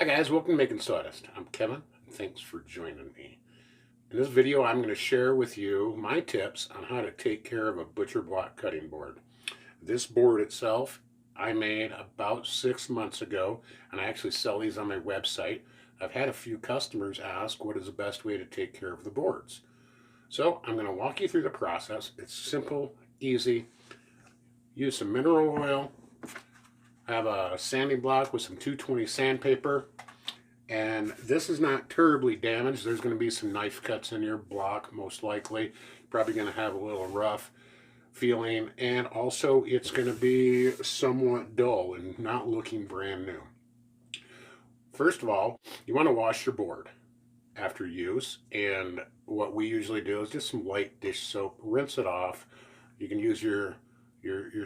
Hi guys, welcome to Making Sawdust. I'm Kevin, and thanks for joining me. In this video, I'm going to share with you my tips on how to take care of a butcher block cutting board. This board itself, I made about 6 months ago, and I actually sell these on my website. I've had a few customers ask what is the best way to take care of the boards. So I'm going to walk you through the process. It's simple, easy. Use some mineral oil. I have a sanding block with some 220 sandpaper, and this is not terribly damaged. There's going to be some knife cuts in your block, most likely. Probably going to have a little rough feeling, and also it's going to be somewhat dull and not looking brand new. First of all, you want to wash your board after use, and what we usually do is just some light dish soap, rinse it off. You can use your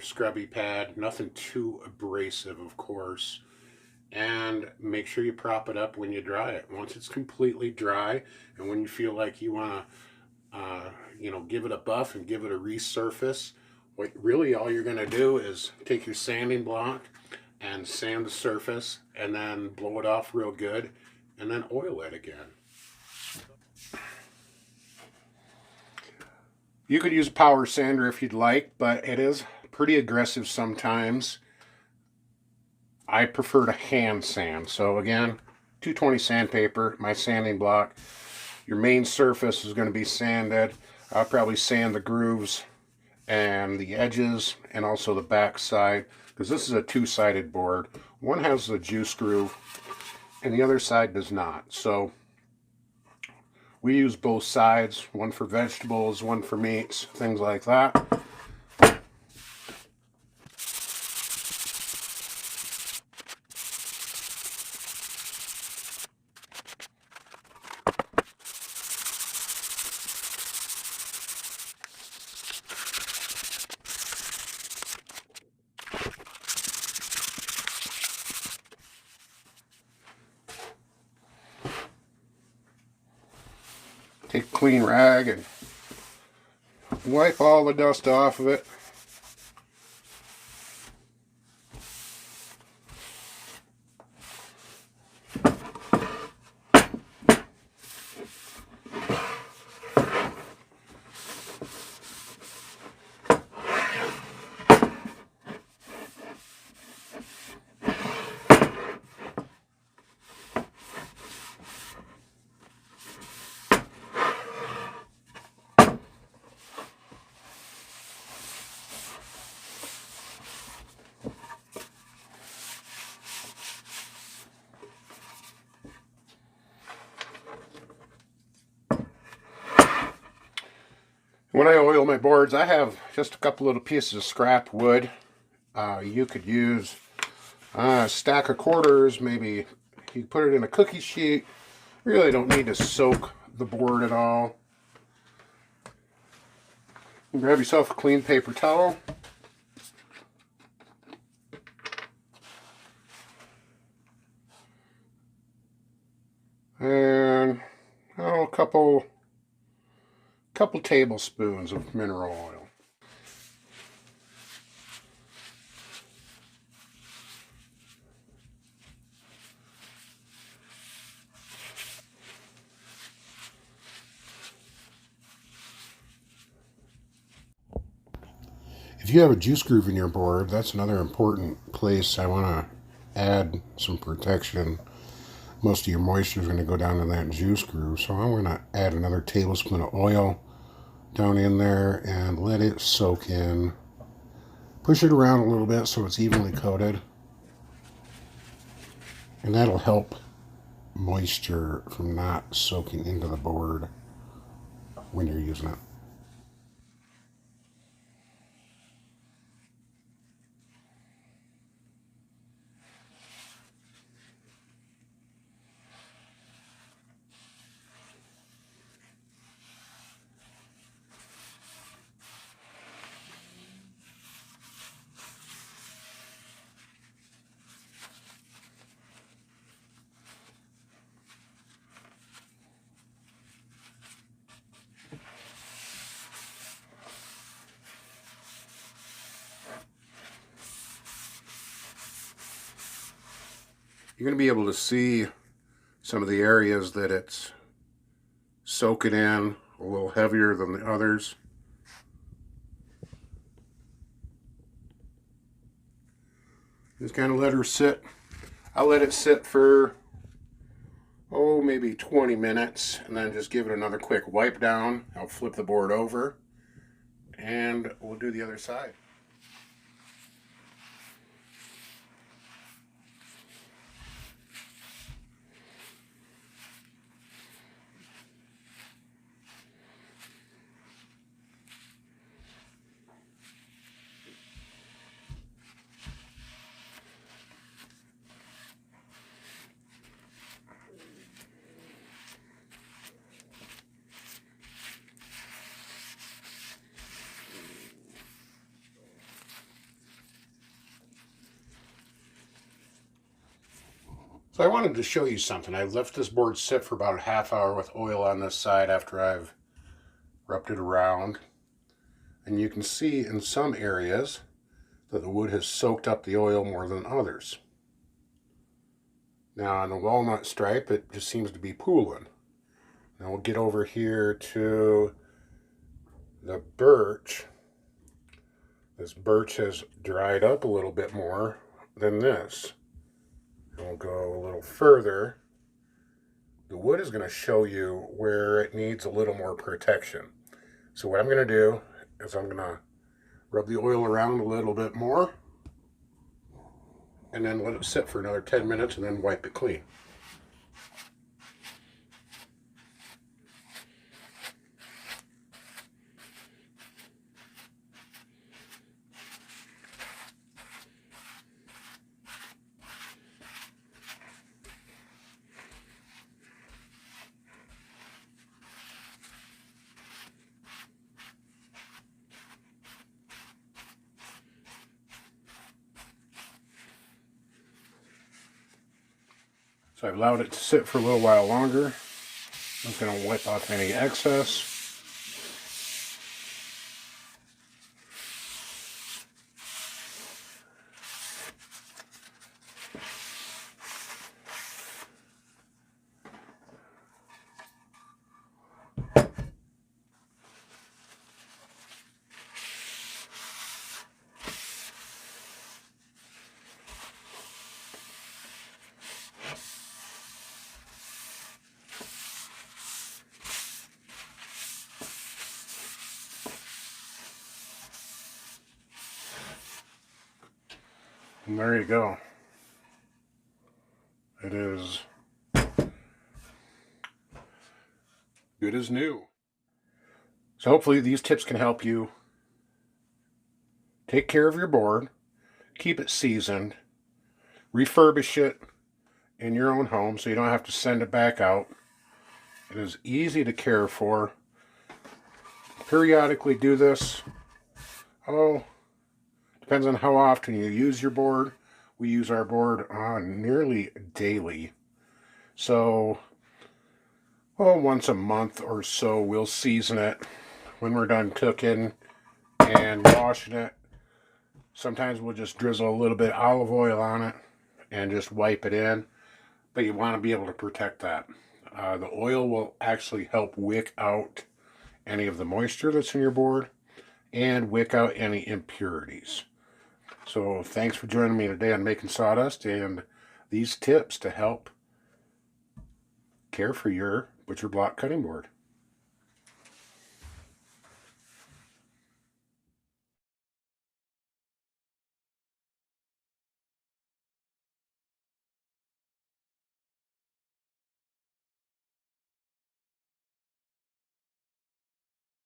scrubby pad, nothing too abrasive, of course, and make sure you prop it up when you dry it. Once it's completely dry, and when you feel like you want to give it a buff and give it a resurface, what really all you're going to do is take your sanding block and sand the surface, and then blow it off real good, and then oil it again. You could use a power sander if you'd like, but it is pretty aggressive sometimes. I prefer to hand sand. So again, 220 sandpaper, my sanding block. Your main surface is going to be sanded. I'll probably sand the grooves and the edges and also the back side, because this is a two-sided board. One has the juice groove and the other side does not. So we use both sides, one for vegetables, one for meats, things like that. Take a clean rag and wipe all the dust off of it. When I oil my boards, I have just a couple little pieces of scrap wood. You could use a stack of quarters, maybe you put it in a cookie sheet. You really don't need to soak the board at all. Grab yourself a clean paper towel. And a couple tablespoons of mineral oil. If you have a juice groove in your board, that's another important place I want to add some protection. Most of your moisture is going to go down to that juice groove, so I'm going to add another tablespoon of oil down in there and let it soak in. Push it around a little bit so it's evenly coated, and that'll help moisture from not soaking into the board when you're using it. You're going to be able to see some of the areas that it's soaking in a little heavier than the others. Just kind of let her sit. I'll let it sit for, oh, maybe 20 minutes, and then just give it another quick wipe down. I'll flip the board over, and we'll do the other side. So I wanted to show you something. I left this board sit for about a half hour with oil on this side after I've rubbed it around. And you can see in some areas that the wood has soaked up the oil more than others. Now on the walnut stripe, it just seems to be pooling. Now we'll get over here to the birch. This birch has dried up a little bit more than this. We'll go a little further. The wood is going to show you where it needs a little more protection. So what I'm going to do is I'm going to rub the oil around a little bit more and then let it sit for another 10 minutes and then wipe it clean. So I've allowed it to sit for a little while longer. I'm just going to wipe off any excess. And there you go. It is good as new. So hopefully these tips can help you take care of your board, keep it seasoned, refurbish it in your own home so you don't have to send it back out. It is easy to care for. Periodically do this. Oh, depends on how often you use your board. We use our board nearly daily. So, well, once a month or so we'll season it when we're done cooking and washing it. Sometimes we'll just drizzle a little bit of olive oil on it and just wipe it in. But you want to be able to protect that. The oil will actually help wick out any of the moisture that's in your board and wick out any impurities. So thanks for joining me today on Making Sawdust and these tips to help care for your butcher block cutting board.